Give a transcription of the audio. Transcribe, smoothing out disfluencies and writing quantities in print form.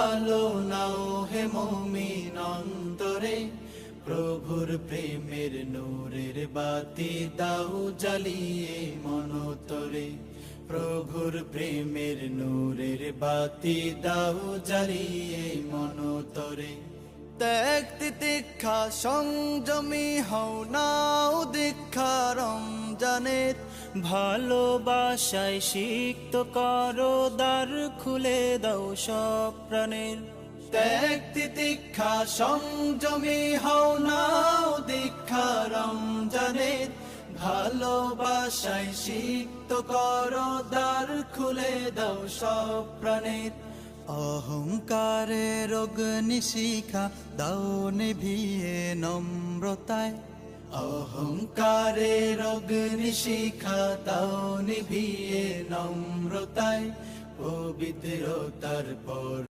আলো নাও হে মুমিন অন্তরে, প্রভুর প্রেমের নূরের বাতি দাও জ্বালিয়ে মনতরে। প্রভুর প্রেমের নূরের বাতি দাও জ্বালিয়ে মনতরে। ত্যাগ তিতিক্ষা সংযমী হও নাও দীক্ষা রমজানের, ভালোবাসায় সিক্ত করো দ্বার খুলে দাও সব প্রাণের। ত্যাগ তিতিক্ষা সংযমী হও নাও দীক্ষা রমজানের, ভালোবাসায় সিক্ত করো দ্বার খুলে দাও সব প্রাণের। অহংকারের অগ্নিশিখা দাও নিভিয়ে নম্রতায়, অহংকারের অগ্নিশিখা দাও নিভিয়ে নম্রতায়। পবিত্রতার পর